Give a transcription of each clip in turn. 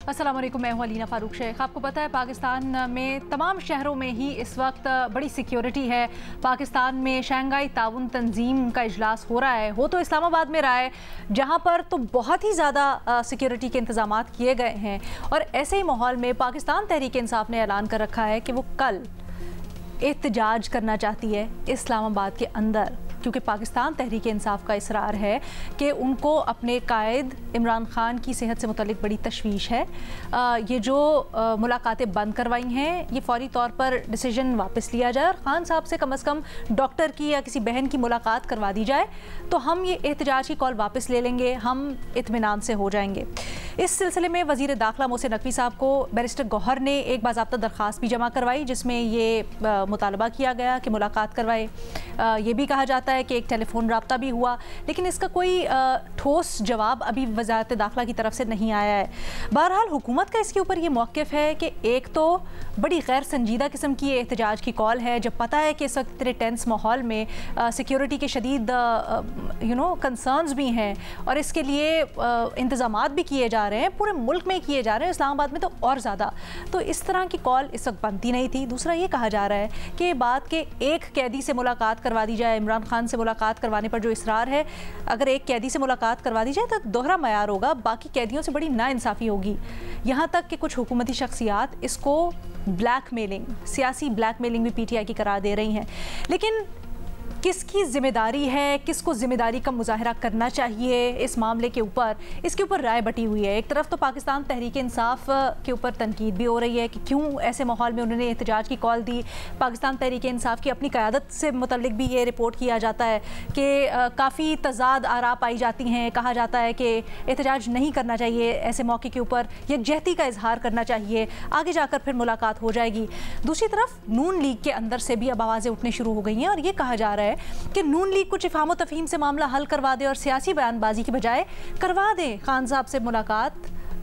अस्सलाम वालेकुम, मैं हूं अलीना फारूक शेख। आपको पता है पाकिस्तान में तमाम शहरों में ही इस वक्त बड़ी सिक्योरिटी है। पाकिस्तान में शंघाई ताउन तंजीम का इजलास हो रहा है, हो तो इस्लामाबाद में रहा है, जहां पर तो बहुत ही ज़्यादा सिक्योरिटी के इंतजाम किए गए हैं। और ऐसे ही माहौल में पाकिस्तान तहरीक इंसाफ ने ऐलान कर रखा है कि वो कल एहतजाज करना चाहती है इस्लामाबाद के अंदर, क्योंकि पाकिस्तान तहरीक इंसाफ का इसरार है कि उनको अपने कायद इमरान खान की सेहत से मुतल्लिक बड़ी तशवीश है। ये जो मुलाकातें बंद करवाई हैं, ये फौरी तौर पर डिसीजन वापस लिया जाए और ख़ान साहब से कम डॉक्टर की या किसी बहन की मुलाकात करवा दी जाए, तो हम ये एहतजाज की कॉल वापस ले लेंगे, हम इत्मीनान से हो जाएंगे। इस सिलसिले में वज़ीर दाखिला मोहसिन नकवी साहब को बैरिस्टर गौहर ने एक बाज़ाब्ता दरख्वास्त भी जमा करवाई, जिसमें ये मुतालबा किया गया कि मुलाकात करवाए। ये भी कहा जाता है कि एक टेलीफोन रब्ता भी हुआ, लेकिन इसका कोई ठोस जवाब अभी वज़ारत दाखिला की तरफ से नहीं आया है। बहरहाल हुकूमत का इसके ऊपर ये मौक़िफ़ है कि एक तो बड़ी गैर संजीदा किस्म की एहतजाज की कॉल है, जब पता है कि इस वक्त इतने टेंस माहौल में सिक्योरिटी के शदीद कंसर्न्स भी हैं और इसके लिए इंतज़ामात भी किए जा रहे हैं, पूरे मुल्क में किए जा रहे हैं, इस्लामाबाद में तो और ज़्यादा। तो इस तरह की कॉल इस वक्त बनती नहीं थी। दूसरा ये कहा जा रहा है कि बात के एक कैदी से मुलाकात करवा दी जाए, इमरान खान से मुलाकात करवाने पर जो इसरार है, अगर एक कैदी से मुलाकात करवा दी जाए तो दोहरा मयार होगा, बाकी कैदियों से बड़ी नाइंसाफ़ी होगी। यहाँ तक कि कुछ हुकूमती शख्सियात इसको ब्लैकमेलिंग, सियासी ब्लैकमेलिंग भी पीटीआई की करार दे रही हैं। लेकिन किसकी ज़िम्मेदारी है, किसको ज़िम्मेदारी का मुजाहरा करना चाहिए इस मामले के ऊपर, इसके ऊपर राय बटी हुई है। एक तरफ तो पाकिस्तान तहरीक इंसाफ के ऊपर तनकीद भी हो रही है कि क्यों ऐसे माहौल में उन्होंने एहतजाज की कॉल दी। पाकिस्तान तहरीक इंसाफ की अपनी क़यादत से मुतल्लिक भी ये रिपोर्ट किया जाता है कि काफ़ी तज़ाद आरा पाई जाती हैं। कहा जाता है कि एहतजाज नहीं करना चाहिए, ऐसे मौके के ऊपर यकजहती का इजहार करना चाहिए, आगे जाकर फिर मुलाकात हो जाएगी। दूसरी तरफ नून लीग के अंदर से भी अब आवाज़ें उठने शुरू हो गई हैं और ये कहा जा रहा है कि नून लीग कुछ इफ़हाम व तफ़हीम से मामला हल करवा दे और सियासी बयानबाजी की बजाय करवा दें खान साहब से मुलाकात,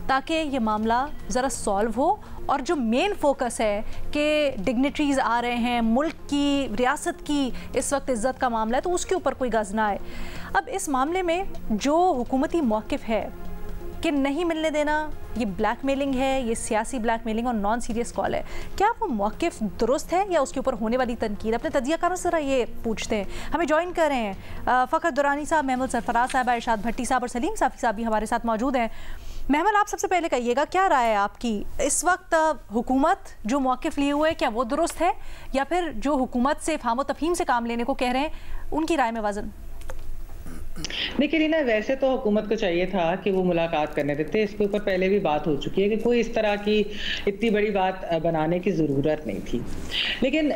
ताकि ये मामला ज़रा सॉल्व हो। और जो मेन फोकस है कि डिग्निटरीज़ आ रहे हैं, मुल्क की, रियासत की इस वक्त इज़्ज़त का मामला है, तो उसके ऊपर कोई गज़ ना आए। अब इस मामले में जो हुकूमती मौक़िफ़ है कि नहीं मिलने देना, ये ब्लैकमेलिंग है, ये सियासी ब्लैकमेलिंग और नॉन सीरियस कॉल है, क्या वो मौक़िफ़ दुरुस्त है या उसके ऊपर होने वाली तनकीद? अपने तजियाकारों से ज़रा ये पूछते हैं। हमें ज्वाइन कर रहे हैं फ़खर दुरानी साहब, महमूद सरफराज साहब, इरशाद भट्टी साहब और सलीम साफ़ी साहब भी हमारे साथ मौजूद हैं। महमूद, आप सबसे पहले कहिएगा, क्या राय है आपकी इस वक्त हुकूमत जो मौक़िफ़ लिए हुए है, क्या वो दुरुस्त है या फिर जो हुकूमत से फ़हम व तफ़हीम से काम लेने को कह रहे हैं उनकी राय में वज़न? देखिए रीना, वैसे तो हुकूमत को चाहिए था कि वो मुलाकात करने देते। इसके ऊपर पहले भी बात हो चुकी है कि कोई इस तरह की इतनी बड़ी बात बनाने की ज़रूरत नहीं थी। लेकिन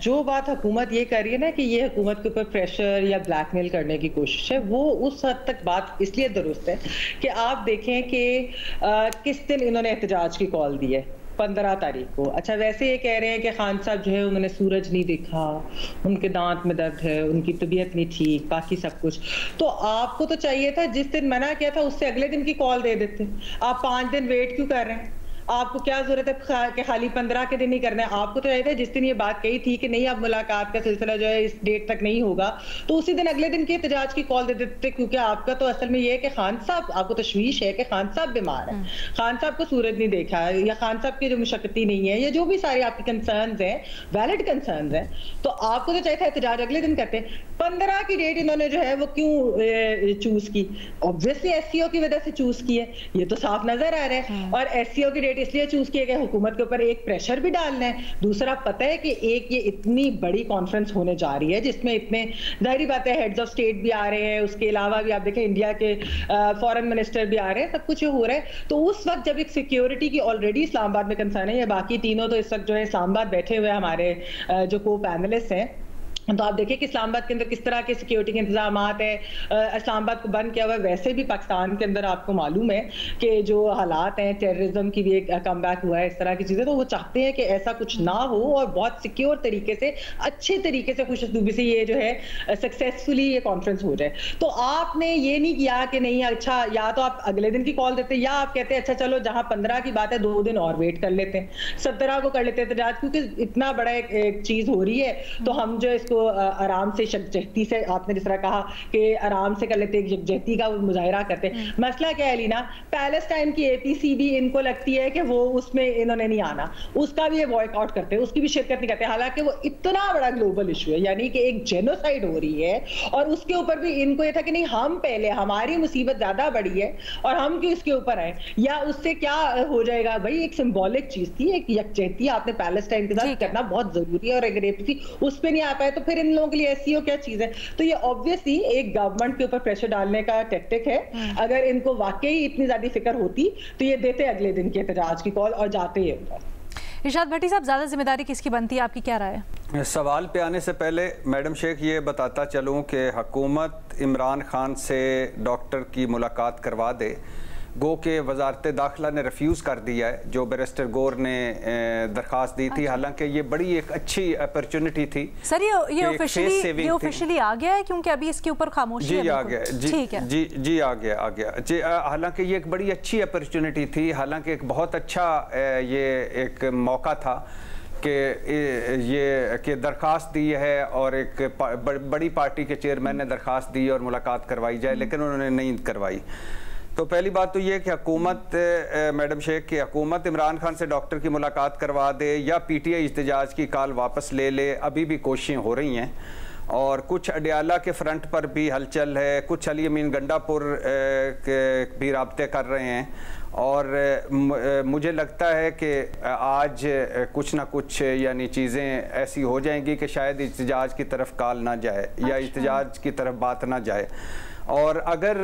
जो बात हुकूमत ये कर रही है ना कि ये हुकूमत के ऊपर प्रेशर या ब्लैकमेल करने की कोशिश है, वो उस हद तक बात इसलिए दुरुस्त है कि आप देखें कि किस दिन इन्होंने एहतजाज की कॉल दी है, 15 तारीख को। अच्छा, वैसे ये कह रहे हैं कि खान साहब जो है उन्होंने सूरज नहीं देखा, उनके दांत में दर्द है, उनकी तबीयत नहीं ठीक, बाकी सब कुछ। तो आपको तो चाहिए था जिस दिन मना किया था उससे अगले दिन की कॉल दे देते। आप 5 दिन वेट क्यों कर रहे हैं? आपको क्या जरूरत है कि खाली 15 के दिन ही करना है? आपको तो चाहिए था जिस दिन ये बात कही थी कि नहीं, अब मुलाकात का सिलसिला जो है इस डेट तक नहीं होगा, तो उसी दिन अगले दिन के एहतजाज की कॉल दे देते। क्योंकि आपका तो असल में ये है कि खान साहब, आपको तशवीश है कि खान साहब बीमार है, खान साहब को सूरज नहीं देखा है, या खान साहब की जो मुशक्कती नहीं है, या जो भी सारे आपके कंसर्न्स हैं, वैलिड कंसर्न्स हैं, तो आपको तो चाहिए था एहतजाज अगले दिन करते। 15 की डेट इन्होंने जो है वो क्यों चूज की? ऑब्वियसली एससीओ की वजह से चूज की है, ये तो साफ नजर आ रहा है। और एससीओ की डेट इसलिए चूज किया गया, हुकूमत के ऊपर एक प्रेशर भी डालना है। दूसरा, पता है कि एक ये इतनी बड़ी कॉन्फ्रेंस होने जा रही है जिसमें इतने, जाहिर बात है, हेड्स ऑफ स्टेट भी आ रहे हैं, उसके अलावा भी आप देखें इंडिया के फॉरेन मिनिस्टर भी आ रहे हैं, सब कुछ हो रहा है। तो उस वक्त जब एक सिक्योरिटी की ऑलरेडी इस्लामाबाद में कंसर्न है, या बाकी तीनों तो इस वक्त जो है इस्लामाबाद बैठे हुए हमारे जो को पैनलिस्ट हैं, तो आप देखिए कि इस्लामाबाद के अंदर किस तरह के सिक्योरिटी के इंतजाम है। इस्लामाबाद को बंद किया हुआ है। वैसे भी पाकिस्तान के अंदर आपको मालूम है कि जो हालात हैं, टेररिज्म की भी एक कम बैक हुआ है, इस तरह की चीज़ें, तो वो चाहते हैं कि ऐसा कुछ ना हो और बहुत सिक्योर तरीके से, अच्छे तरीके से, खुश असलूबी से ये जो है सक्सेसफुली ये कॉन्फ्रेंस हो जाए। तो आपने ये नहीं किया कि नहीं, अच्छा या तो आप अगले दिन की कॉल देते, या आप कहते अच्छा चलो जहाँ 15 की बात है 2 दिन और वेट कर लेते हैं, 17 को कर लेते हैं एहतजाज, क्योंकि इतना बड़ा एक चीज़ हो रही है, तो हम जो इसको کو آرام سے یکجہتی سے, آپ نے جس طرح کہا کہ آرام سے کر لیتے, یکجہتی کا مظاہرہ کرتے. مسئلہ کیا ہے لینا, پیلسٹائن کی APC بھی ان کو لگتی ہے کہ وہ اس میں انہوں نے نہیں آنا, اس کا بھی یہ بوائک آؤٹ کرتے ہیں, اس کی بھی شرکت نہیں کرتے, حالانکہ وہ اتنا بڑا گلوبل ایشو ہے, یعنی کہ ایک جینوسائیڈ ہو رہی ہے, اور اس کے اوپر بھی ان کو یہ تھا کہ نہیں ہم پہلے, ہماری مصیبت زیادہ بڑی ہے اور ہم کیوں اس کے اوپر آئے, یا اس سے کیا ہو جائے گا. بھائی ایک سمبولک چیز تھی, ایک یکجہتی آپ نے پیلسٹائن کے ساتھ کرنا بہت ضروری ہے, اور اگر APC اس پہ نہیں آ پائے تو پھر ان لوگوں کے لیے SCO کیا چیز ہے. تو یہ obviously ایک گورنمنٹ کے اوپر پریشر ڈالنے کا ٹیکٹک ہے. اگر ان کو واقعی اتنی زیادہ فکر ہوتی تو یہ دیتے اگلے دن کے احتجاج کی کال اور جاتے ہی اوپر. ارشاد بھٹی صاحب, زیادہ ذمہ داری کس کی بنتی ہے, آپ کی کیا رائے ہے؟ سوال پہ آنے سے پہلے میڈم شیخ یہ بتاتا چلوں کہ حکومت عمران خان سے ڈاکٹر کی ملاقات کروا دے, گو کہ وزارت داخلہ نے ریفیوز کر دیا ہے جو بیرسٹر گور نے درخواست دی تھی, حالانکہ یہ بڑی ایک اچھی اپرچونٹی تھی. سر یہ آفیشلی آ گیا ہے کیونکہ ابھی اس کے اوپر خاموشی ہے؟ جی آ گیا, جی آ گیا جی, حالانکہ یہ ایک بڑی اچھی اپرچونٹی تھی, حالانکہ ایک بہت اچھا یہ ایک موقع تھا کہ یہ کہ درخواست دی ہے اور ایک بڑی پارٹی کے چیئرمین نے درخواست دی اور ملاقات کروائی جائے, لیکن انہوں نے نہیں کروائی. تو پہلی بات تو یہ کہ حکومت, میڈم شیخ کی حکومت عمران خان سے ڈاکٹر کی ملاقات کروا دے یا PTI احتجاج کی کال واپس لے لے. ابھی بھی کوششیں ہو رہی ہیں, اور کچھ اڈیالہ کے فرنٹ پر بھی ہلچل ہے, کچھ علی امین گنڈا پور بھی رابطے کر رہے ہیں, اور مجھے لگتا ہے کہ آج کچھ نہ کچھ یعنی چیزیں ایسی ہو جائیں گی کہ شاید احتجاج کی طرف کال نہ جائے یا احتجاج کی طرف بات نہ جائے. اور اگر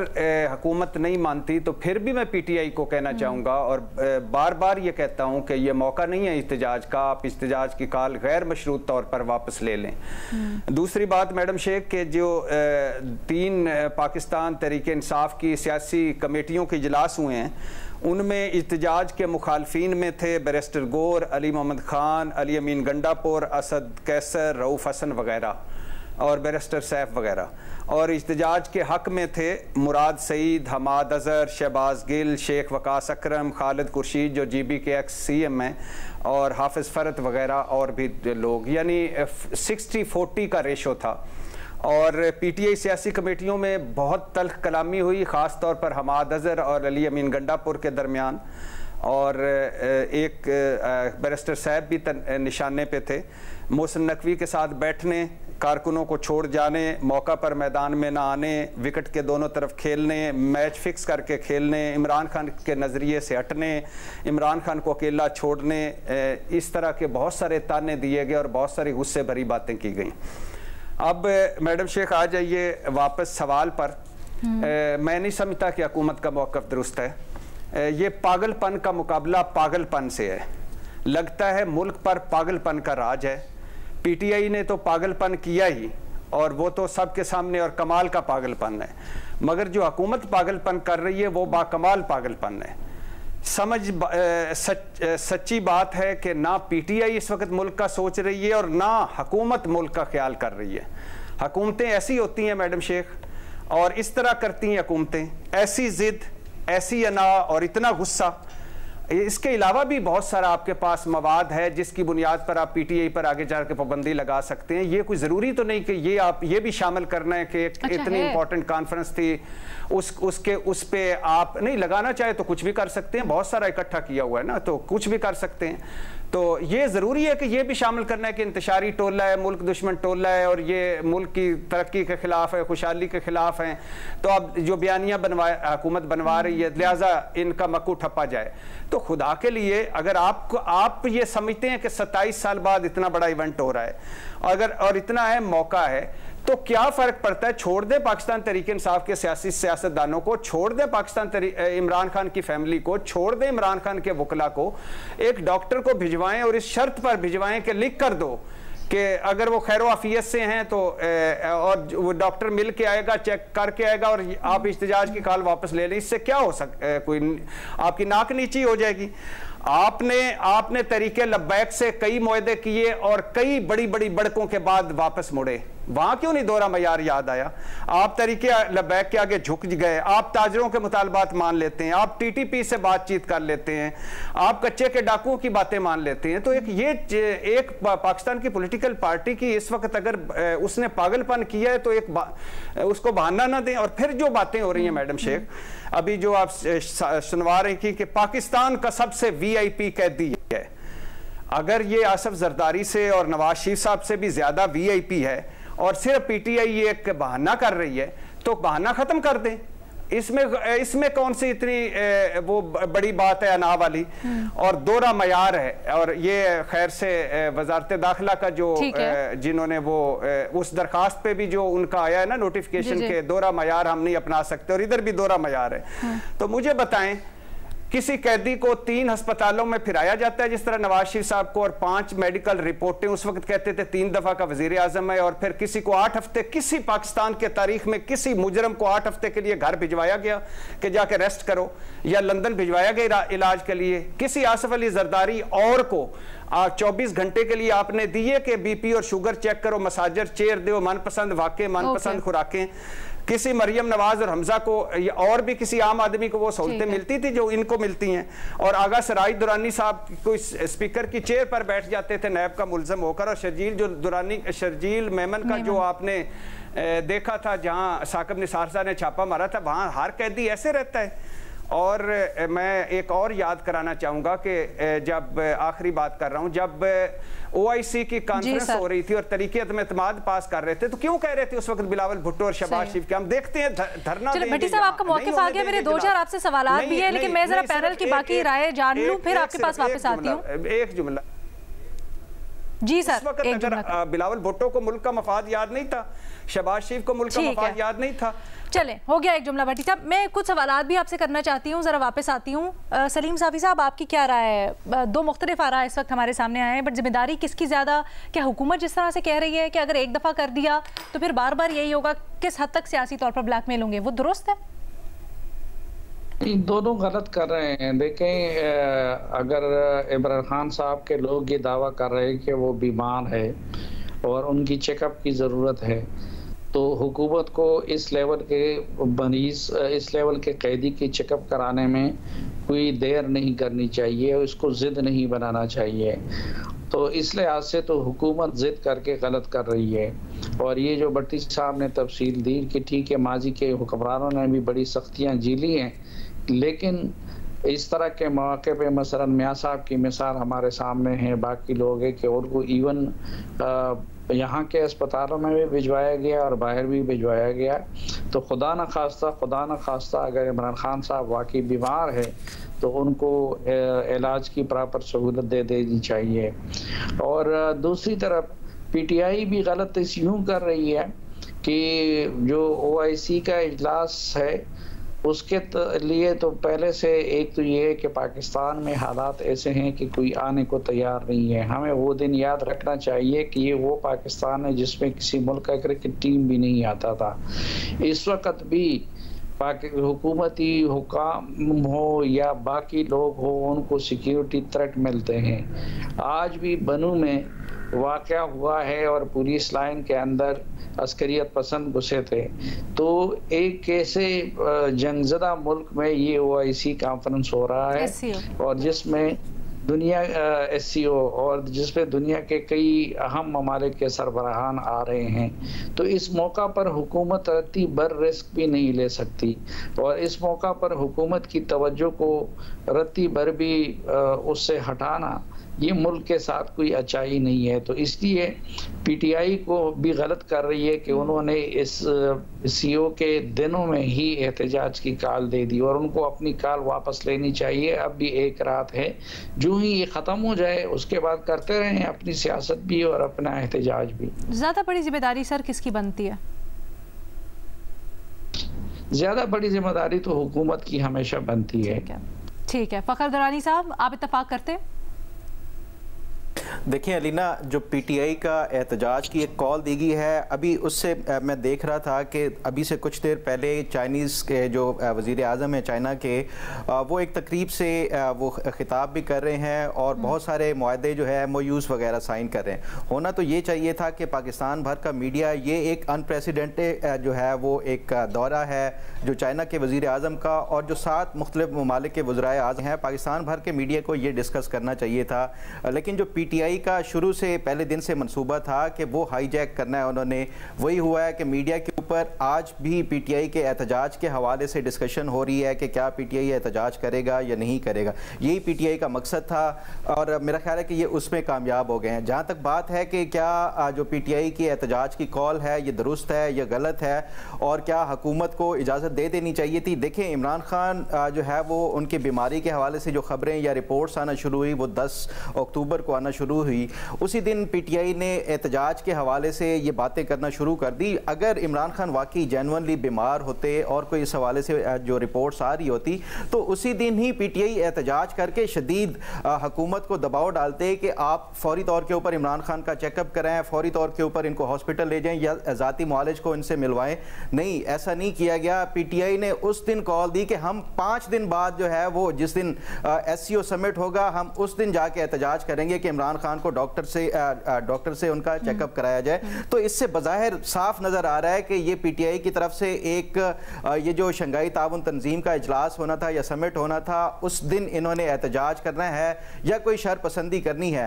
حکومت نہیں مانتی تو پھر بھی میں PTI کو کہنا چاہوں گا, اور بار بار یہ کہتا ہوں کہ یہ موقع نہیں ہے احتجاج کا, آپ احتجاج کی کال غیر مشروط طور پر واپس لے لیں. دوسری بات میڈم شیخ کہ جو 3 پاکستان تحریک انصاف کی سیاسی کمیٹیوں کے اجلاس ہوئے ہیں, ان میں احتجاج کے مخالفین میں تھے بیرسٹر گور, علی محمد خان, علی امین گنڈا پور, اسد قیصر, رؤوف حسن وغیرہ, اور بیرسٹر سیف وغیرہ. اور احتجاج کے حق میں تھے مراد سعید, حماد اظہر, شہباز گل, شیخ وقاص اکرم, خالد خورشید جو GB کے ایکس CM ہیں, اور حافظ فرت وغیرہ اور بھی لوگ, یعنی 60-40 کا ریشو تھا. اور PTI سیاسی کمیٹیوں میں بہت تلخ کلامی ہوئی, خاص طور پر حماد اظہر اور علی امین گنڈا پور کے درمیان, اور ایک بیرسٹر صاحب بھی نشانے پہ تھے. محسن نقوی کے ساتھ بیٹھنے, کارکنوں کو چھوڑ جانے, موقع پر میدان میں نہ آنے, وکٹ کے دونوں طرف کھیلنے, میچ فکس کر کے کھیلنے, عمران خان کے نظریے سے ہٹنے, عمران خان کو اکیلا چھوڑنے, اس طرح کے بہت سارے تانے دیے گئے اور بہت ساری غصے بھری باتیں کی گئیں. اب میڈم شیخ آ جائیے واپس سوال پر. میں نہیں سمجھتا کہ حکومت کا موقف درست ہے. یہ پاگل پن کا مقابلہ پاگل پن سے ہے. لگتا ہے ملک پر پاگل پن کا راج ہے. PTI نے تو پاگل پن کیا ہی, اور وہ تو سب کے سامنے اور کمال کا پاگل پن ہے, مگر جو حکومت پاگل پن کر رہی ہے وہ باکمال پاگل پن ہے. سچی بات ہے کہ نہ PTI اس وقت ملک کا سوچ رہی ہے اور نہ حکومت ملک کا خیال کر رہی ہے. حکومتیں ایسی ہوتی ہیں میڈم شیخ, اور اس طرح کرتی ہیں حکومتیں, ایسی ضد, ایسی انا اور اتنا غصہ. اس کے علاوہ بھی بہت سارا آپ کے پاس مواد ہے جس کی بنیاد پر آپ PTI پر آگے جا کے پابندی لگا سکتے ہیں. یہ کوئی ضروری تو نہیں کہ یہ آپ یہ بھی شامل کرنا ہے کہ اتنی امپورٹنٹ کانفرنس تھی, اس پہ آپ نہیں لگانا چاہے تو کچھ بھی کر سکتے ہیں. بہت سارا اکٹھا کیا ہوا ہے نا, تو کچھ بھی کر سکتے ہیں. تو یہ ضروری ہے کہ یہ بھی شامل کرنا ہے کہ انتشاری ٹولہ ہے, ملک دشمن ٹولہ ہے, اور یہ ملک کی ترقی کے خلاف ہے, خوشحالی کے خلاف ہیں. تو اب جو بیانیہ حکومت بنوا رہی ہے, لہٰذا ان کا مکو ٹھپا جائے. تو خدا کے لیے اگر آپ یہ سمجھتے ہیں کہ 27 سال بعد اتنا بڑا ایونٹ ہو رہا ہے اور اتنا ہے موقع ہے, تو کیا فرق پڑتا ہے؟ چھوڑ دیں پاکستان تحریک انصاف کے سیاستدانوں کو, چھوڑ دیں عمران خان کی فیملی کو, چھوڑ دیں عمران خان کے وکلا کو, ایک ڈاکٹر کو بھجوائیں اور اس شرط پر بھجوائیں کہ لکھ کر دو کہ اگر وہ خیر و عافیت سے ہیں تو اور وہ ڈاکٹر مل کے آئے گا, چیک کر کے آئے گا, اور آپ احتجاج کی کال واپس لے لیں. اس سے کیا ہو کوئی آپ کی ناک نیچی ہو جائے گی. آپ نے طریقے لبیک سے کئی معاہدے کیے اور کئی بڑی بڑی بڑکوں کے بعد واپس مڑے. وہاں کیوں نہیں دورہ معیار یاد آیا؟ آپ طریقے لبیک کے آگے جھک گئے, آپ تاجروں کے مطالبات مان لیتے ہیں, آپ ٹی ٹی پی سے بات چیت کر لیتے ہیں, آپ کچے کے ڈاکوؤں کی باتیں مان لیتے ہیں. تو ایک پاکستان کی پولیٹیکل پارٹی کی اس وقت اگر اس نے پاگل پن کیا ہے تو اس کو بہانہ نہ دیں. اور پھر جو باتیں ہو رہی ہیں میڈم شیخ, ابھی جو آپ سنوا رہی تھی کہ پاکستان کا سب سے وی آئی پی قیدی ہے, اگر یہ آصف زرداری سے اور نواز شریف صاحب سے بھی زیادہ وی آئی پی ہے اور صرف پی ٹی آئی ایک بہانہ کر رہی ہے, تو بہانہ ختم کر دیں. اس میں کون سی اتنی وہ بڑی بات ہے انا والی؟ اور دورہ معیار ہے, اور یہ خیر سے وزارت داخلہ کا جو جنہوں نے وہ اس درخواست پہ بھی جو ان کا آیا ہے نا نوٹیفیکیشن کے دورہ معیار ہم نہیں اپنا سکتے, اور ادھر بھی دورہ معیار ہے. تو مجھے بتائیں, کسی قیدی کو 3 ہسپتالوں میں پھرایا جاتا ہے جس طرح نواز شریف صاحب کو, اور 5 میڈیکل رپورٹیں اس وقت کہتے تھے 3 دفعہ کا وزیر اعظم ہے, اور پھر کسی کو 8 ہفتے, کسی پاکستان کے تاریخ میں کسی مجرم کو 8 ہفتے کے لیے گھر بھجوایا گیا کہ جا کے ریسٹ کرو, یا لندن بھجوایا گیا علاج کے لیے. کسی آصف علی زرداری اور کو 24 گھنٹے کے لیے آپ نے دیے کہ بی پی اور شوگر چیک کرو, مساجر چیئر دیو, من پسند واقع, من پسند خوراکیں. کسی مریم نواز اور حمزہ کو اور بھی کسی عام آدمی کو وہ سہولتیں ملتی تھی جو ان کو ملتی ہیں, اور آغا سراج درانی صاحب کو اسپیکر کی چیئر پر بیٹھ جاتے تھے نیب کا ملزم ہو کر, اور شرجیل میمن کا جو آپ نے دیکھا تھا جہاں ثاقب نثار صاحب نے چھاپا مارا تھا, وہاں ہر قیدی ایسے رہتا ہے. اور میں ایک اور یاد کرانا چاہوں گا کہ جب آخری بات کر رہا ہوں, جب او آئی سی کی کانفرنس ہو رہی تھی اور طریقے عدم اعتماد پاس کر رہے تھے, تو کیوں کہہ رہے تھے اس وقت بلاول بھٹو اور شہباز شریف کے؟ ہم دیکھتے ہیں دھرنا دیں گے. بھٹی صاحب آپ کا موقف آ گیا, میرے 2-4 آپ سے سوالات بھی ہیں, لیکن میں ذرا پینل کی باقی رائے جان لوں پھر آپ کے پاس واپس آتی ہوں. ایک جملہ. جی سر, اس وقت اگر بلاول بھٹو کو ملک کا مفاد یاد نہیں تھا, شہباز شریف کو ملک کا مفاد یاد نہیں تھا. چلیں, ہو گیا ایک جملہ. بھٹی صاحب, میں کچھ سوالات بھی آپ سے کرنا چاہتی ہوں, ذرا واپس آتی ہوں. سلیم صافی صاحب, آپ کی کیا رائے ہے؟ 2 مختلف آراء اس وقت ہمارے سامنے آئے ہیں, بٹ ذمہ داری کس کی زیادہ؟ کیا حکومت جس طرح سے کہہ رہی ہے کہ اگر ایک دفعہ کر دیا تو پھر بار بار یہی ہوگا, کس حد تک سیاسی طور پر بلیک میل ہوں گے, وہ درست ہے؟ دونوں غلط کر رہے ہیں. دیکھیں, اگر عمران خان صاحب کے لوگ یہ دعویٰ کر رہے ہیں کہ وہ بیمار ہے اور ان کی چیک اپ کی ضرورت ہے, تو حکومت کو اس لیول کے مریض, اس لیول کے قیدی کی چیک اپ کرانے میں کوئی دیر نہیں کرنی چاہیے, اس کو ضد نہیں بنانا چاہیے. تو اس لحاظ سے تو حکومت ضد کر کے غلط کر رہی ہے. اور یہ جو بھٹی صاحب نے تفصیل دی کہ ٹھیک ہے ماضی کے حکمرانوں نے بھی بڑی سختیاں جھیلی ہیں, لیکن اس طرح کے مواقع پہ مثلا میاں صاحب کی مثال ہمارے سامنے ہے, باقی لوگ ہیں کہ ان کو ایون یہاں کے اسپتالوں میں بھی بھجوایا گیا اور باہر بھی بھجوایا گیا. تو خدا نہ خواستہ اگر عمران خان صاحب واقعی بیمار ہے تو ان کو علاج کی پراپر سہولت دے دینی چاہیے. اور دوسری طرف پی ٹی آئی بھی غلط اس یوں کر رہی ہے کہ جو او آئی سی کا اجلاس ہے اس کے لیے تو پہلے سے ایک تو یہ ہے کہ پاکستان میں حالات ایسے ہیں کہ کوئی آنے کو تیار نہیں ہے. ہمیں وہ دن یاد رکھنا چاہیے کہ یہ وہ پاکستان ہے جس میں کسی ملک کا کرکٹ ٹیم بھی نہیں آتا تھا. اس وقت بھی حکومتی حکام ہو یا باقی لوگ ہو, ان کو سیکیورٹی تھریٹ ملتے ہیں. آج بھی بنو میں واقعہ ہوا ہے اور پولیس لائن کے اندر عسکریت پسند گھسے تھے. تو ایک ایسے جنگ زدہ ملک میں یہ او آئی سی کانفرنس ہو رہا ہے, اور جس میں دنیا ایس سی او, اور جس پہ دنیا کے کئی اہم ممالک کے سربراہان آ رہے ہیں. تو اس موقع پر حکومت رتی بر رسک بھی نہیں لے سکتی, اور اس موقع پر حکومت کی توجہ کو رتی بر بھی اس سے ہٹانا یہ ملک کے ساتھ کوئی اچائی نہیں ہے. تو اس لیے پی ٹی آئی کو بھی غلط کر رہی ہے کہ انہوں نے اس سی او کے دنوں میں ہی احتجاج کی کال دے دی, اور ان کو اپنی کال واپس لینی چاہیے. اب بھی ایک رات ہے, جو ہی یہ ختم ہو جائے اس کے بعد کرتے رہیں اپنی سیاست بھی اور اپنا احتجاج بھی. زیادہ بڑی ذمہ داری سر کس کی بنتی ہے؟ زیادہ بڑی ذمہ داری تو حکومت کی ہمیشہ بنتی ہے. ٹھیک ہے. فخر درانی صاحب, آپ اتفاق کرتے ہیں؟ دیکھیں علینا، جو پی ٹی آئی کا احتجاج کی ایک کال دی گئی ہے، ابھی اس سے میں دیکھ رہا تھا کہ ابھی سے کچھ دیر پہلے چائنیز کے جو وزیر اعظم ہیں چائنا کے، وہ ایک تقریب سے وہ خطاب بھی کر رہے ہیں اور بہت سارے معاہدے جو ہے ایم او یوز وغیرہ سائن کر رہے ہیں۔ ہونا تو یہ چاہیے تھا کہ پاکستان بھر کا میڈیا، یہ ایک انپریسیڈنٹڈ جو ہے وہ ایک دورہ ہے جو چائنا کے وزیر اعظم کا اور جو 7 مختلف ممالک کے وزرائے اعظم ہیں، پاکستان بھر کے میڈیا کو یہ ڈسکس کرنا چاہیے تھا۔ لیکن جو پی ٹی آئی کا شروع سے پہلے دن سے منصوبہ تھا کہ وہ ہائی جیک کرنا ہے انہوں نے، وہی ہوا ہے کہ میڈیا کے اوپر آج بھی پی ٹی آئی کے احتجاج کے حوالے سے ڈسکشن ہو رہی ہے کہ کیا پی ٹی آئی احتجاج کرے گا یا نہیں کرے گا۔ یہی پی ٹی آئی کا مقصد تھا اور میرا خیال ہے کہ یہ اس میں کامیاب ہو گئے ہیں۔ جہاں تک بات ہے کہ کیا جو پی ٹی آئی کی احتجاج کی کال ہے یہ درست ہے یا غلط ہے اور کیا حکومت کو اجازت دے دینی چاہیے تھی، دیکھیں عمران خان جو ہے وہ ان کی بیماری کے حوالے سے جو خبریں یا رپورٹس آنا شروع ہوئی وہ 10 اکتوبر کو آنا شروع ہوئی، اسی دن پی ٹی آئی نے احتجاج کے حوالے سے یہ باتیں کرنا شروع کر دی۔ اگر عمران خان واقعی جینونلی بیمار ہوتے اور کوئی اس حوالے سے جو رپورٹس آ رہی ہوتی تو اسی دن ہی پی ٹی آئی احتجاج کر کے شدید حکومت کو دباؤ ڈالتے کہ آپ فوری طور کے اوپر عمران خان کا چیک اپ کرائیں، فوری طور کے اوپر ان کو ہاسپٹل لے جائیں یا ذاتی معالج کو ان سے ملوائیں۔ نہیں، ایسا نہیں کیا گیا۔ پی ٹی آئی نے اس دن کال دی کہ ہم 5 دن بعد جو ہے وہ جس دن ایس سی او سمٹ ہوگا ہم اس دن جا کے احتجاج کریں گے کہ عمران خان کو ڈاکٹر سے ان کا چیک اپ کرایا جائے۔ تو اس سے بظاہر صاف نظر آ رہا ہے کہ یہ پی ٹی آئی کی طرف سے ایک یہ جو شنگھائی تعاون تنظیم کا اجلاس ہونا تھا یا سمٹ ہونا تھا اس دن انہوں نے احتجاج کرنا ہے یا کوئی شر پسندی کرنی ہے۔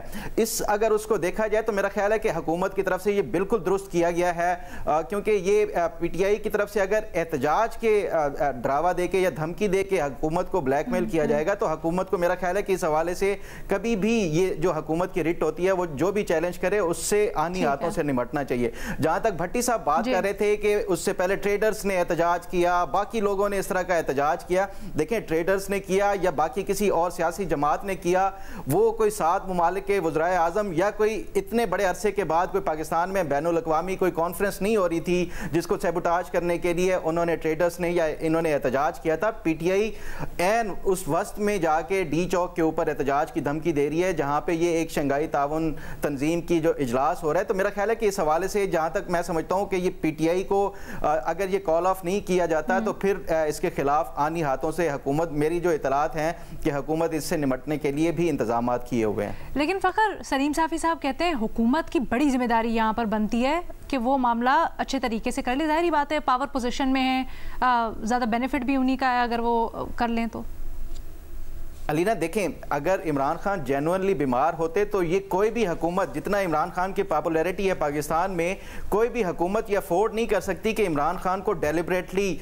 اگر اس کو دیکھا جائے تو میرا خیال ہے کہ حکومت کی طرف سے یہ بالکل درست کیا گیا ہے، کیونکہ یہ پی ٹی آئی کی طرف سے اگر احتجاج کے ڈراوا دے کے یا دھمکی دے کے حکومت کو بلیک میل کیا جائے گا تو حکومت کو میرا خیال ہے کہ اس حوالے سے کبھی بھی یہ جو حکومت کی رٹ ہوتی ہے وہ جو بھی چیلنج کرے اس سے آنی ہاتھوں سے نمٹنا چاہیے۔ جہاں تک بھٹی صاحب بات کر رہے تھے کہ اس سے پہلے ٹریڈرز نے احتجاج کیا، باقی لوگوں نے اس طرح کا احتجاج کیا، دیکھیں ٹریڈرز نے کیا یا باقی کسی اور سیاسی جماعت نے کیا، وہ کوئی 7 ممالک کے وزرائے اعظم یا کوئی اتنے بڑے عرصے کے بعد کوئی پاکستان میں بین الاقوامی کوئی کانفرنس نہیں ہو رہی تھی جس کو سیبوٹاج کرنے کے لیے انہوں نے ٹریڈرز نے یا انہوں نے احتجاج کیا تھا۔ پی ٹی آئی این اس وقت میں جا کے ڈی چوک کے اوپر احتجاج کی دھمکی دے رہی ہے جہاں پہ یہ ایک شنگھائی تعاون تنظیم کی جو اجلاس ہو رہا ہے۔ تو میرا خیال ہے کہ اس حوالے سے جہاں تک میں سمجھتا ہوں کہ یہ پی ٹی آئی کو اگر یہ کال آف نہیں کیا جاتا تو پھر اس کے خلاف آنی ہاتھوں سے حکومت، میری جو اطلاعات ہیں کہ حکومت اس سے نمٹنے کے لیے بھی انتظامات کیے ہوئے ہیں۔ لیکن فخر، سلیم صافی صاحب کہتے ہیں حکومت کی بڑی ذمہ داری یہاں پر بنتی ہے کہ وہ معاملہ اچھے طریقے سے کر لے۔ ظاہری بات ہے پاور پوزیشن میں ہیں، زیادہ بینیفٹ بھی انہی کا ہے اگر وہ کر لیں تو۔ علینا دیکھیں، اگر عمران خان جینوئنلی بیمار ہوتے تو یہ کوئی بھی حکومت، جتنا عمران خان کی پاپولیرٹی ہے پاکستان میں، کوئی بھی حکومت یہ افورڈ نہیں کر سکتی کہ عمران خان کو ڈیلیبریٹلی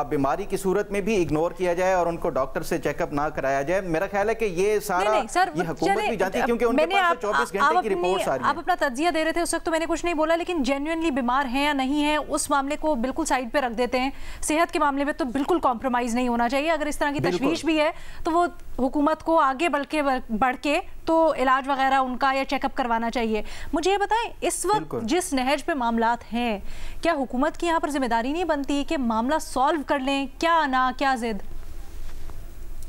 بیماری کی صورت میں بھی اگنور کیا جائے اور ان کو ڈاکٹر سے چیک اپ نہ کرایا جائے۔ میرا خیال ہے کہ یہ سارا یہ حکومت بھی جانتی ہے کیونکہ ان کے پاس 24 گھنٹے کی رپورٹس آ رہی ہیں۔ آپ اپنا تجزیہ دے رہے تھے اس وقت تو میں نے کچھ نہیں بولا، لیکن جینوئنلی بیمار ہیں یا نہیں ہیں اس معاملے کو بالکل سائڈ پہ رکھ دیتے ہیں۔ صحت کے معاملے میں تو بالکل کمپرومائز نہیں ہونا چاہیے۔ اگر اس طرح کی تشویش بھی ہے تو وہ حکومت کو آگے بڑھ کے تو علاج وغیرہ ان کا یا چیک اپ کروانا چاہیے۔ مجھے یہ بتائیں اس وقت جس نہج پہ معاملات ہیں کیا حکومت کی یہاں پر ذمہ داری نہیں بنتی کہ معاملہ سالو کر لیں؟ کیا نا کیا ضد؟